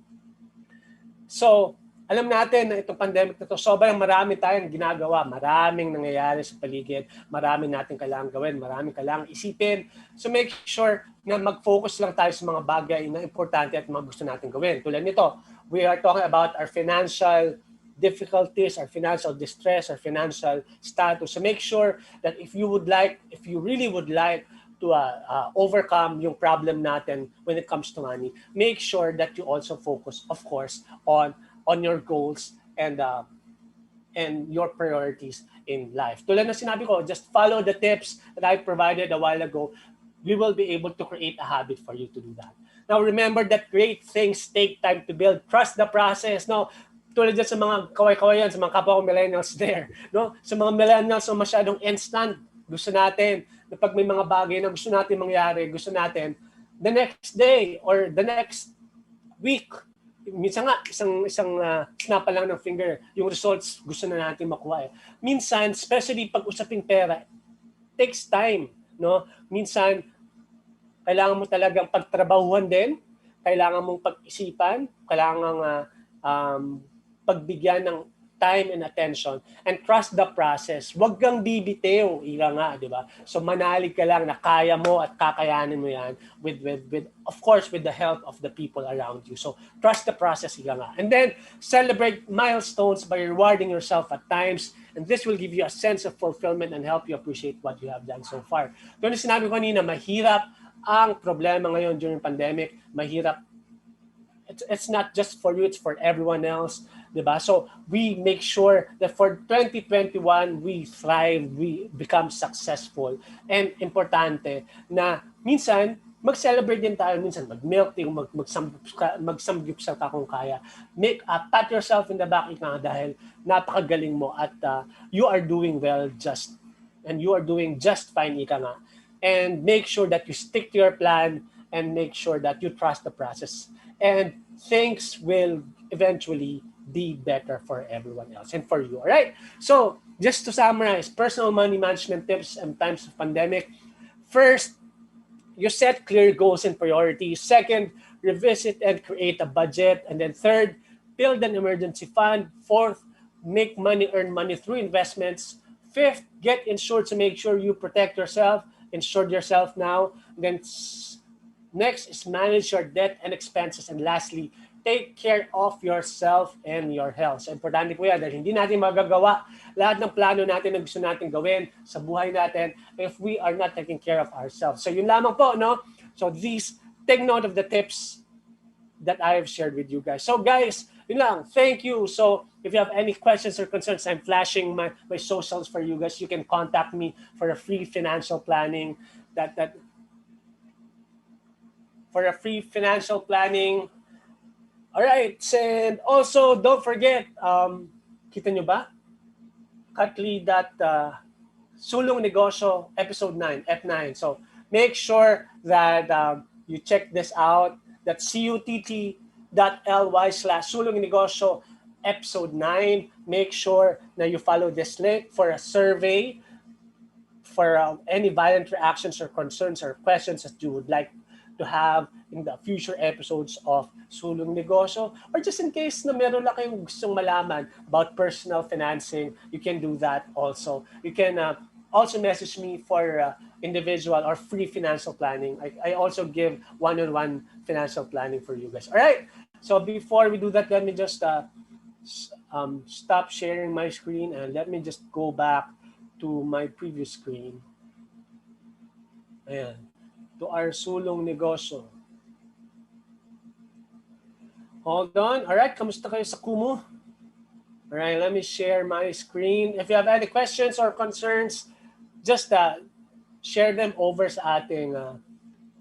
So, alam natin na itong pandemic na ito, sobrang marami tayong ginagawa, maraming nangyayari sa paligid, marami natin kailangan gawin, marami kailangan isipin. So make sure na mag-focus lang tayo sa mga bagay na importante at mga gusto natin gawin. Tulad nito, we are talking about our financial difficulties, our financial distress, our financial status. So make sure that if you really would like to overcome yung problem natin when it comes to money, make sure that you also focus, of course, on your goals and your priorities in life. Tulad na sinabi ko, just follow the tips that I provided a while ago. We will be able to create a habit for you to do that. Now, remember that great things take time to build. Trust the process. No, tulad dyan sa mga kaway-kawayan, sa mga kapwa ko millennials there. No? Sa mga millennials na masyadong instant, gusto natin na pag may mga bagay na gusto natin mangyari, gusto natin the next day or the next week, minsan nga, isang snap lang ng finger, yung results gusto na natin makuha. Minsan, especially pag usaping pera, takes time. No? Minsan, kailangan mo talagang pagtrabahuhan din, kailangan mong pag-isipan, kailangan pagbigyan ng time and attention, and trust the process. Huwag kang bibitiw, ika nga, di ba? So manalig ka lang na kaya mo at kakayanin mo yan with of course, with the help of the people around you. So trust the process, ika nga. And then, celebrate milestones by rewarding yourself at times, and this will give you a sense of fulfillment and help you appreciate what you have done so far. Ito na sinabi ko kanina, mahirap ang problema ngayon during pandemic, mahirap. It's not just for you, it's for everyone else, diba? So we make sure that for 2021 we thrive, we become successful, and importante na minsan mag-celebrate din tayo, minsan mag-milk tea, magsamgyupsal ka kung kaya. Pat yourself in the back ika dahil napakagaling mo at you are doing well and you are doing just fine ika nga. And make sure that you stick to your plan and make sure that you trust the process. And things will eventually be better for everyone else and for you. All right. So just to summarize, personal money management tips in times of pandemic. First, you set clear goals and priorities. Second, revisit and create a budget. And then third, build an emergency fund. Fourth, make money, earn money through investments. Fifth, get insured to make sure you protect yourself. Insured yourself now. And then next is manage your debt and expenses. And lastly, take care of yourself and your health. So, importante po yan dahil hindi natin magagawa lahat ng plano natin na gusto natin gawin sa buhay natin if we are not taking care of ourselves. So, yun lamang po, no? So, take note of the tips that I have shared with you guys. So, guys, yun lang. Thank you. So, if you have any questions or concerns, I'm flashing my socials for you guys. You can contact me for a free financial planning for a free financial planning. All right, and also don't forget, kita nyo ba? Katli that Sulong Negosyo episode 9, F9. So make sure that you check this out. That's cutt.ly/Sulong Negosyo episode 9. Make sure that you follow this link for a survey for any violent reactions or concerns or questions that you would like to have in the future episodes of Sulong Negosyo, or just in case na meron lang kayong gustong malaman about personal financing, you can do that also. You can also message me for individual or free financial planning. I also give one-on-one financial planning for you guys. All right. So before we do that, let me just stop sharing my screen and let me just go back to my previous screen. Ayan. To our Sulong Negosyo. Hold on. All right, kamusta kayo sa Kumu? All right, let me share my screen. If you have any questions or concerns, just share them over sa ating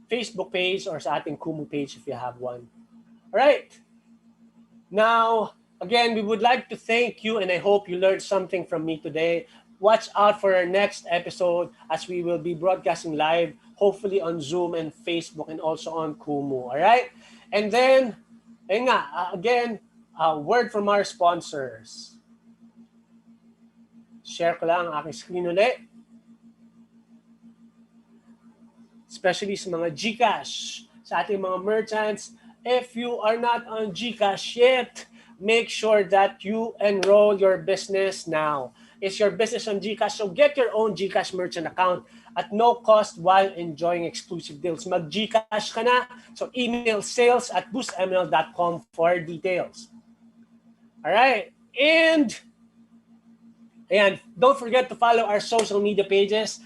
Facebook page or sa ating Kumu page if you have one. All right. Now, again, we would like to thank you and I hope you learned something from me today. Watch out for our next episode as we will be broadcasting live, hopefully on Zoom and Facebook and also on Kumu. All right? And then, again, a word from our sponsors. Share ko lang ang aking screen ulit. Especially sa mga GCash, sa ating mga merchants. If you are not on GCash yet, make sure that you enroll your business now. Is your business on GCash? So get your own GCash merchant account at no cost while enjoying exclusive deals. Mag-GCash ka na. So email sales@boostmnl.com for details. All right. And don't forget to follow our social media pages.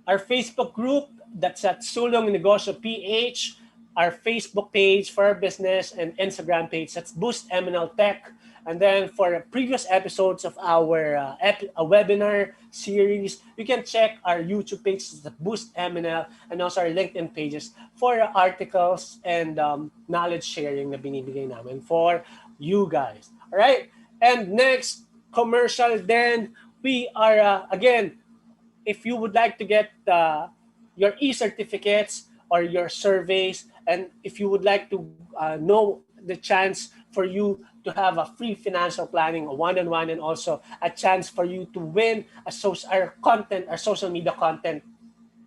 Our Facebook group, that's at Sulong Negosyo PH. Our Facebook page for our business and Instagram page, that's Boost MNL Tech. And then for previous episodes of our webinar series, you can check our YouTube page, the Boost MNL, and also our LinkedIn pages for articles and knowledge sharing na binibigay namin for you guys. All right? And next, commercial then, we are, again, if you would like to get your e-certificates or your surveys, and if you would like to know the chance for you to have a free financial planning, a one-on-one, and also a chance for you to win our social media content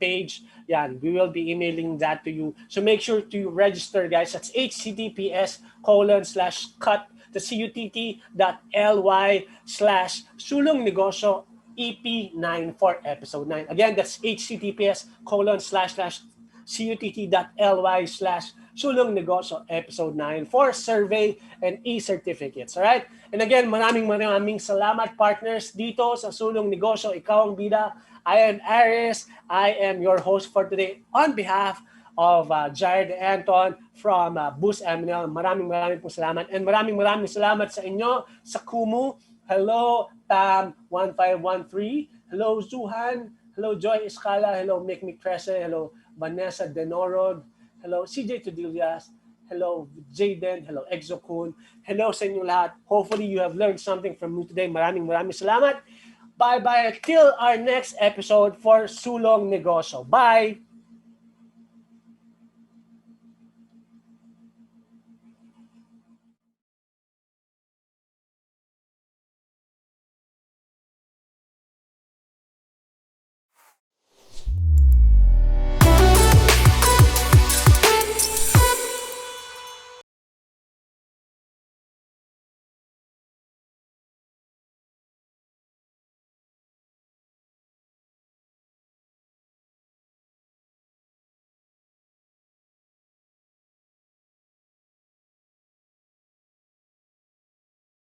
page. Yan, we will be emailing that to you. So make sure to register, guys. That's https:// to cutt.ly/Sulong Negosyo EP9 for episode 9. Again, that's https://cutt.ly/Sulong Negosyo episode 9 for survey and e-certificates. Alright? And again, maraming salamat partners dito sa Sulong Negosyo. Ikaw ang bida. I am Aris. I am your host for today on behalf of Jared Anton from Boost MNL. Maraming pong salamat. And maraming salamat sa inyo sa Kumu. Hello, Tam1513. Hello, Zuhan. Hello, Joy Escala. Hello, Make Me Trece. Hello, Vanessa Denorod. Hello, CJ Tudillas. Hello, Jaden. Hello, Exokun. Hello sa inyo lahat. Hopefully, you have learned something from me today. Maraming salamat. Bye-bye till our next episode for Sulong Negosyo. Bye!